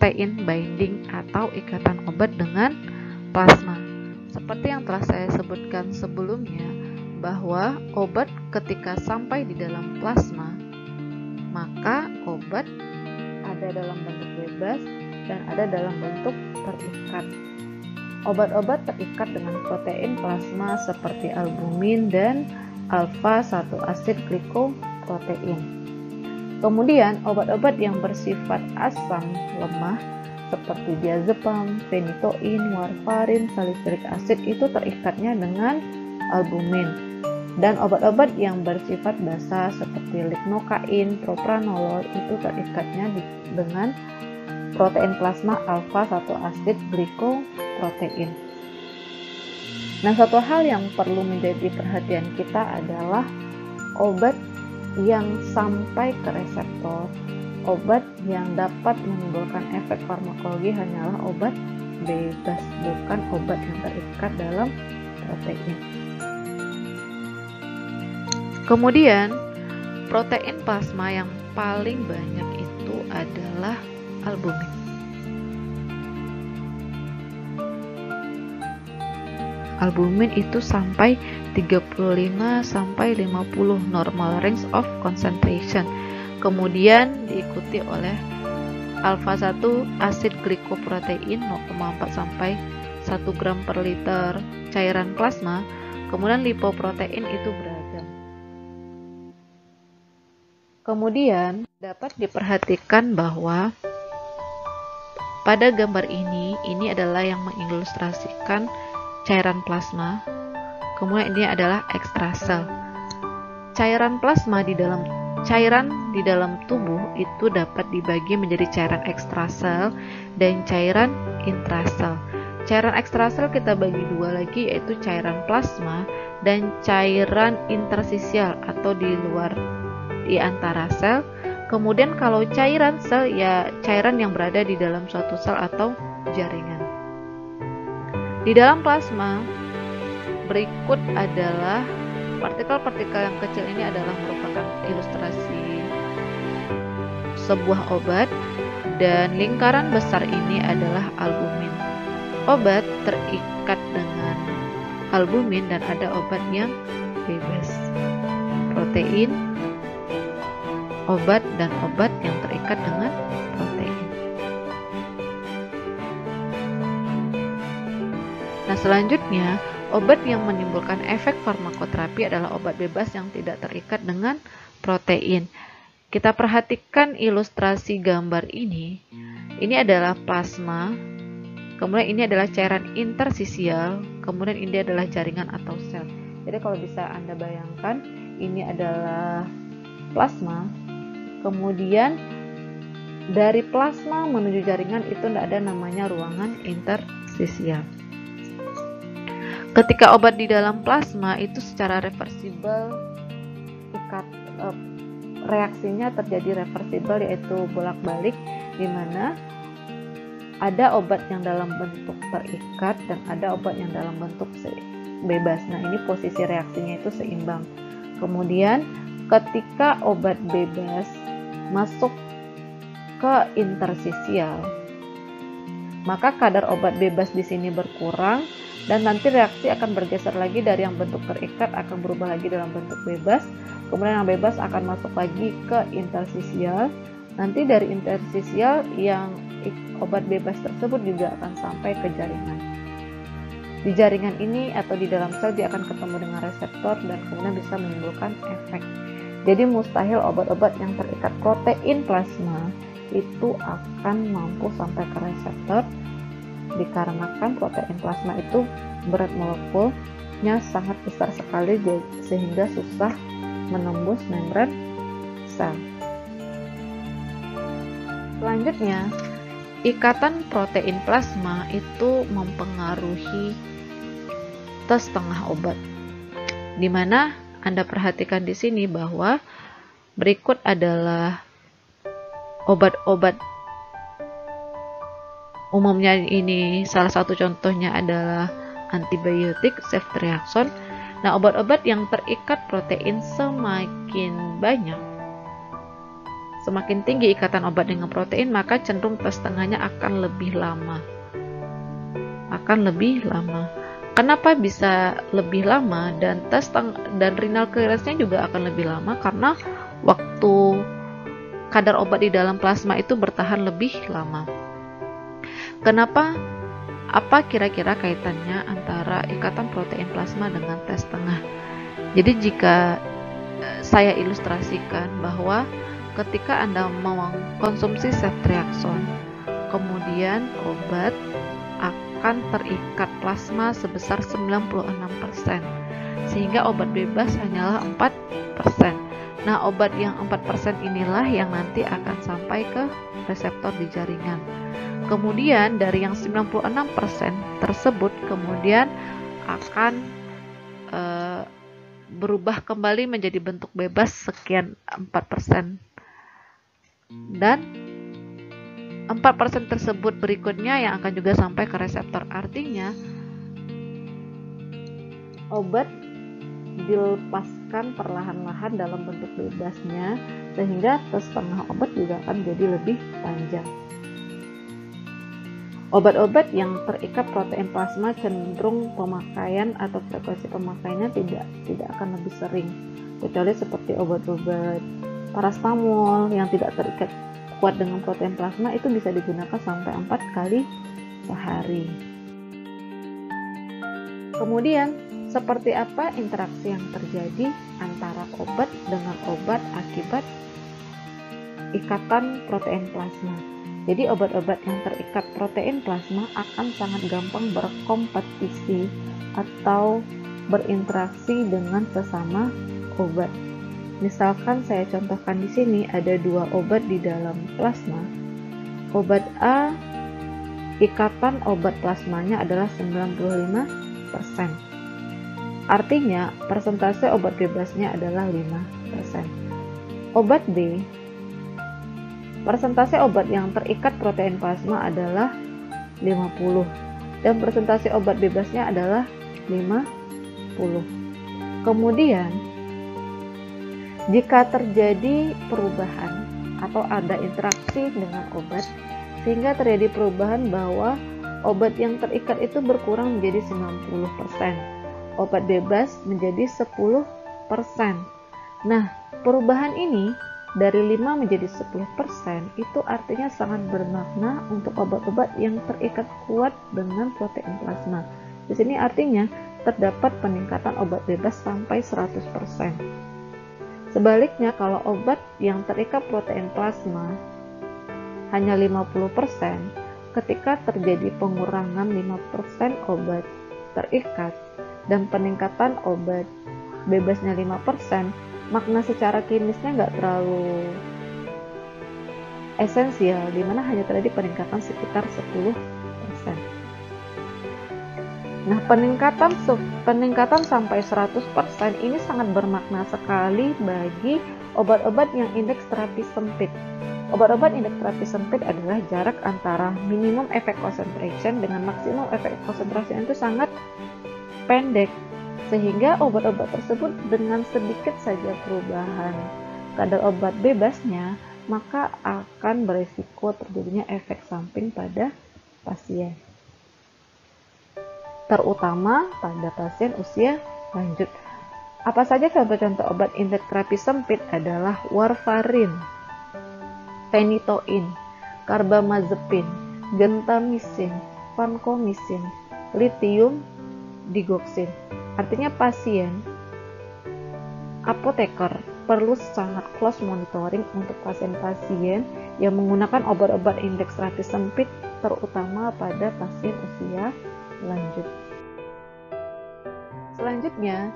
protein binding atau ikatan obat dengan plasma. Seperti yang telah saya sebutkan sebelumnya, bahwa obat ketika sampai di dalam plasma, maka obat ada dalam bentuk bebas dan ada dalam bentuk terikat. Obat-obat terikat dengan protein plasma seperti albumin dan alfa-1 asid glikoprotein. Kemudian obat-obat yang bersifat asam lemah seperti diazepam, phenytoin, warfarin, salicylic acid itu terikatnya dengan albumin. Dan obat-obat yang bersifat basa seperti lignocain, propranolol itu terikatnya dengan protein plasma alfa-1 asid glikoprotein. Nah, satu hal yang perlu menjadi perhatian kita adalah obat yang sampai ke reseptor. Obat yang dapat menimbulkan efek farmakologi hanyalah obat bebas, bukan obat yang terikat dalam protein. Kemudian, protein plasma yang paling banyak itu adalah albumin. Albumin itu sampai 35 sampai 50 normal range of concentration. Kemudian diikuti oleh alfa-1 asid glikoprotein 0,4 sampai 1 gram per liter cairan plasma. Kemudian lipoprotein itu beragam. Kemudian dapat diperhatikan bahwa pada gambar ini adalah yang mengilustrasikan cairan plasma. Kemudian ini adalah ekstrasel. Cairan plasma cairan di dalam tubuh itu dapat dibagi menjadi cairan ekstrasel dan cairan intrasel. Cairan ekstrasel kita bagi dua lagi, yaitu cairan plasma dan cairan intersisial atau di antara sel. Kemudian kalau cairan sel, ya cairan yang berada di dalam suatu sel atau jaringan. Di dalam plasma, berikut adalah partikel-partikel yang kecil. Ini adalah merupakan ilustrasi sebuah obat, dan lingkaran besar ini adalah albumin. Obat terikat dengan albumin dan ada obat yang bebas. Protein, obat, dan obat yang terikat dengan protein. Nah, selanjutnya, obat yang menimbulkan efek farmakoterapi adalah obat bebas yang tidak terikat dengan protein. Kita perhatikan ilustrasi gambar ini. Ini adalah plasma, kemudian ini adalah cairan intersisial, kemudian ini adalah jaringan atau sel. Jadi kalau bisa Anda bayangkan, ini adalah plasma, kemudian dari plasma menuju jaringan itu tidak ada namanya ruangan intersisial. Ketika obat di dalam plasma itu secara reversibel, reaksinya terjadi reversibel, yaitu bolak-balik, di mana ada obat yang dalam bentuk terikat dan ada obat yang dalam bentuk bebas. Nah, ini posisi reaksinya itu seimbang. Kemudian ketika obat bebas masuk ke intersisial, maka kadar obat bebas di sini berkurang, dan nanti reaksi akan bergeser lagi dari yang bentuk terikat akan berubah lagi dalam bentuk bebas. Kemudian yang bebas akan masuk lagi ke intersisial. Nanti dari intersisial yang obat bebas tersebut juga akan sampai ke jaringan. Di jaringan ini atau di dalam sel dia akan ketemu dengan reseptor dan kemudian bisa menimbulkan efek. Jadi mustahil obat-obat yang terikat protein plasma itu akan mampu sampai ke reseptor, dikarenakan protein plasma itu berat molekulnya sangat besar sekali sehingga susah menembus membran sel. Selanjutnya, ikatan protein plasma itu mempengaruhi setengah obat. Di mana Anda perhatikan di sini bahwa berikut adalah obat-obat. Umumnya ini salah satu contohnya adalah antibiotik, ceftriaxone. Nah, obat-obat yang terikat protein semakin banyak, Semakin tinggi ikatan obat dengan protein, maka cenderung tes tengahnya akan lebih lama. Kenapa bisa lebih lama dan dan renal clearance-nya juga akan lebih lama? Karena waktu kadar obat di dalam plasma itu bertahan lebih lama. Kenapa? Apa kira-kira kaitannya antara ikatan protein plasma dengan tes tengah? Jadi jika saya ilustrasikan bahwa ketika Anda mengkonsumsi ceftriaxone, kemudian obat akan terikat plasma sebesar 96%, sehingga obat bebas hanyalah 4%. Nah, obat yang 4% inilah yang nanti akan sampai ke reseptor di jaringan. Kemudian dari yang 96% tersebut kemudian akan berubah kembali menjadi bentuk bebas sekian 4%. Dan 4% tersebut berikutnya yang akan juga sampai ke reseptor. Artinya obat dilepaskan perlahan-lahan dalam bentuk bebasnya, sehingga tes tengah obat juga akan jadi lebih panjang. Obat-obat yang terikat protein plasma cenderung pemakaian atau frekuensi pemakaiannya tidak akan lebih sering, kecuali seperti obat-obat paracetamol yang tidak terikat kuat dengan protein plasma, itu bisa digunakan sampai 4 kali sehari. Kemudian, seperti apa interaksi yang terjadi antara obat dengan obat akibat ikatan protein plasma? Jadi obat-obat yang terikat protein plasma akan sangat gampang berkompetisi atau berinteraksi dengan sesama obat. Misalkan saya contohkan di sini ada 2 obat di dalam plasma. Obat A, ikatan obat plasmanya adalah 95%. Artinya persentase obat bebasnya adalah 5%. Obat B, persentase obat yang terikat protein plasma adalah 50 dan persentase obat bebasnya adalah 50. Kemudian jika terjadi perubahan atau ada interaksi dengan obat sehingga terjadi perubahan bahwa obat yang terikat itu berkurang menjadi 90%, obat bebas menjadi 10%. Nah, perubahan ini dari 5 menjadi 10% itu artinya sangat bermakna untuk obat-obat yang terikat kuat dengan protein plasma. Di sini artinya terdapat peningkatan obat bebas sampai 100%. Sebaliknya, kalau obat yang terikat protein plasma hanya 50%, ketika terjadi pengurangan 5% obat terikat dan peningkatan obat bebasnya 5%, makna secara klinisnya nggak terlalu esensial, dimana hanya terjadi peningkatan sekitar 10%. Nah, peningkatan sampai 100% ini sangat bermakna sekali bagi obat-obat yang indeks terapi sempit. Obat-obat indeks terapi sempit adalah jarak antara minimum effect concentration dengan maksimum effect concentration itu sangat pendek, sehingga obat-obat tersebut dengan sedikit saja perubahan kadar obat bebasnya, maka akan beresiko terjadinya efek samping pada pasien, terutama pada pasien usia lanjut. Apa saja contoh-contoh obat indeks terapi sempit adalah warfarin, phenytoin, carbamazepin, gentamicin, vancomycin, lithium digoxin. Artinya pasien, apoteker perlu sangat close monitoring untuk pasien-pasien yang menggunakan obat-obat indeks terapi sempit, terutama pada pasien usia lanjut. Selanjutnya,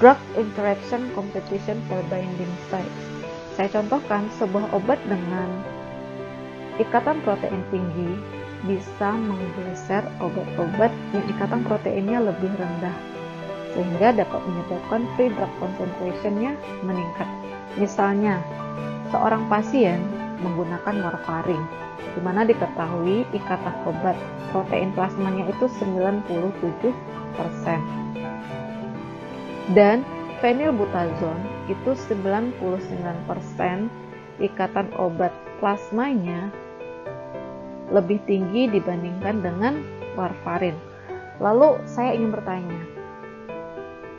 drug interaction competition for binding sites. Saya contohkan sebuah obat dengan ikatan protein tinggi bisa menggeser obat-obat yang ikatan proteinnya lebih rendah, sehingga dapat menyebabkan free drug concentration-nya meningkat. Misalnya, seorang pasien menggunakan warfarin, di mana diketahui ikatan obat protein plasmanya itu 97%. Dan phenylbutazone itu 99% ikatan obat plasmanya lebih tinggi dibandingkan dengan warfarin. Lalu saya ingin bertanya,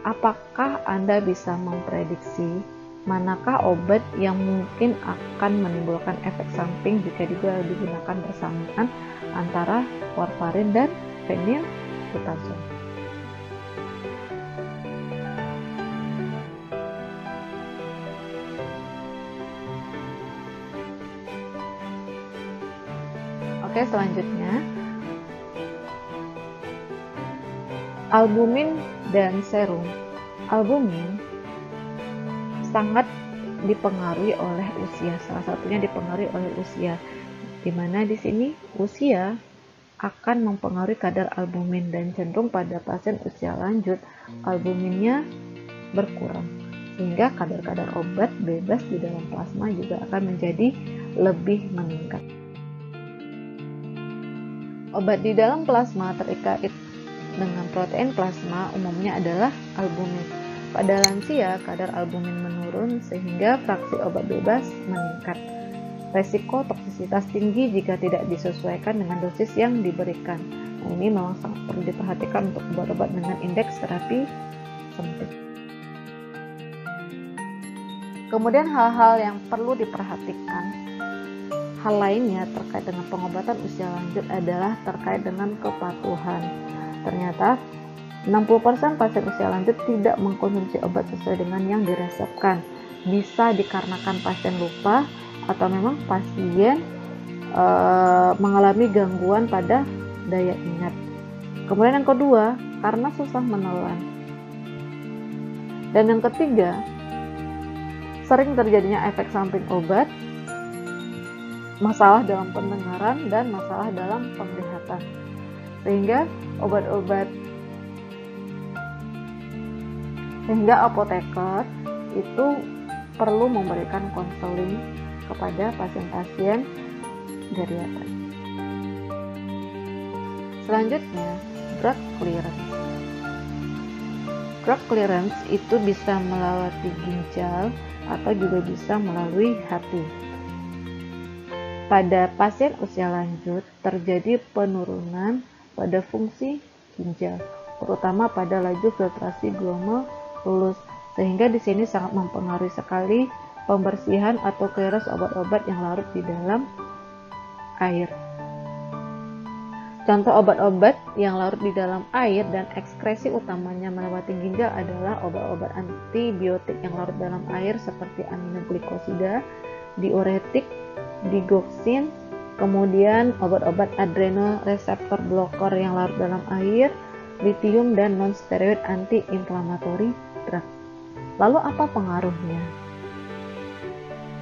apakah Anda bisa memprediksi manakah obat yang mungkin akan menimbulkan efek samping jika digunakan bersamaan antara warfarin dan phenylbutazone? Oke, selanjutnya albumin dan serum. Albumin sangat dipengaruhi oleh usia. Salah satunya dipengaruhi oleh usia, di mana di sini usia akan mempengaruhi kadar albumin dan cenderung pada pasien usia lanjut albuminnya berkurang, sehingga kadar-kadar obat bebas di dalam plasma juga akan menjadi lebih meningkat. Obat di dalam plasma terkait dengan protein plasma umumnya adalah albumin. Pada lansia, kadar albumin menurun sehingga fraksi obat bebas meningkat. Resiko toksisitas tinggi jika tidak disesuaikan dengan dosis yang diberikan. Nah, ini memang sangat perlu diperhatikan untuk obat-obat dengan indeks terapi sempit. Kemudian hal-hal yang perlu diperhatikan. Hal lainnya terkait dengan pengobatan usia lanjut adalah terkait dengan kepatuhan. Ternyata 60% pasien usia lanjut tidak mengkonsumsi obat sesuai dengan yang diresepkan. Bisa dikarenakan pasien lupa atau memang pasien mengalami gangguan pada daya ingat. Kemudian yang kedua, karena susah menelan. Dan yang ketiga, sering terjadinya efek samping obat, masalah dalam pendengaran dan masalah dalam penglihatan, sehingga apoteker itu perlu memberikan konseling kepada pasien-pasien geriatrik. Selanjutnya, drug clearance. Drug clearance itu bisa melalui ginjal atau juga bisa melalui hati. Pada pasien usia lanjut terjadi penurunan pada fungsi ginjal, terutama pada laju filtrasi glomerulus, sehingga di sini sangat mempengaruhi sekali pembersihan atau clearance obat-obat yang larut di dalam air. Contoh obat-obat yang larut di dalam air dan ekskresi utamanya melewati ginjal adalah obat-obat antibiotik yang larut dalam air seperti aminoglikosida, diuretik, digoxin, kemudian obat-obat adrenoreseptor blocker yang larut dalam air, litium, dan non-steroid anti-inflammatory drug. Lalu apa pengaruhnya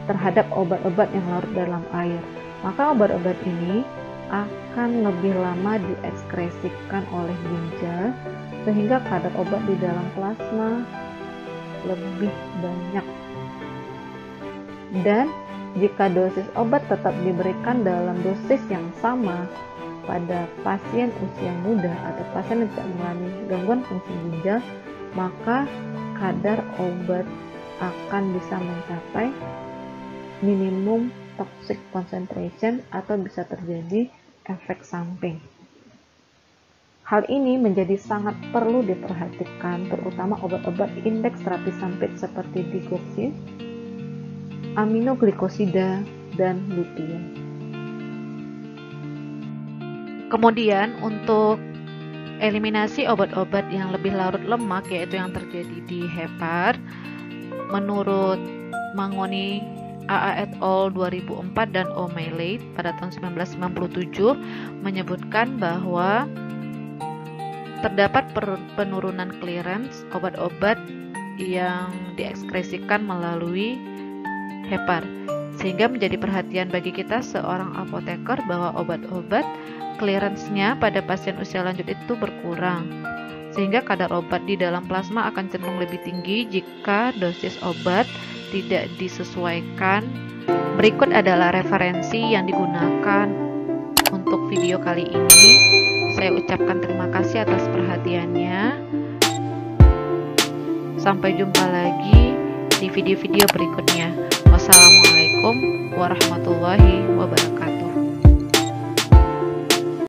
terhadap obat-obat yang larut dalam air? Maka obat-obat ini akan lebih lama diekskresikan oleh ginjal sehingga kadar obat di dalam plasma lebih banyak. Dan jika dosis obat tetap diberikan dalam dosis yang sama pada pasien usia muda atau pasien yang tidak mengalami gangguan fungsi ginjal, maka kadar obat akan bisa mencapai minimum toxic concentration atau bisa terjadi efek samping. Hal ini menjadi sangat perlu diperhatikan, terutama obat-obat indeks terapi sempit seperti digoxin, aminoglikosida, dan litium. Kemudian untuk eliminasi obat-obat yang lebih larut lemak, yaitu yang terjadi di hepar, menurut Mangoni A.A. et al. 2004 dan O'Malley pada tahun 1997 menyebutkan bahwa terdapat penurunan clearance obat-obat yang diekskresikan melalui hepar, sehingga menjadi perhatian bagi kita seorang apoteker bahwa obat-obat clearance-nya pada pasien usia lanjut itu berkurang, sehingga kadar obat di dalam plasma akan cenderung lebih tinggi jika dosis obat tidak disesuaikan. Berikut adalah referensi yang digunakan untuk video kali ini. Saya ucapkan terima kasih atas perhatiannya. Sampai jumpa lagi di video-video berikutnya. Wassalamualaikum warahmatullahi wabarakatuh.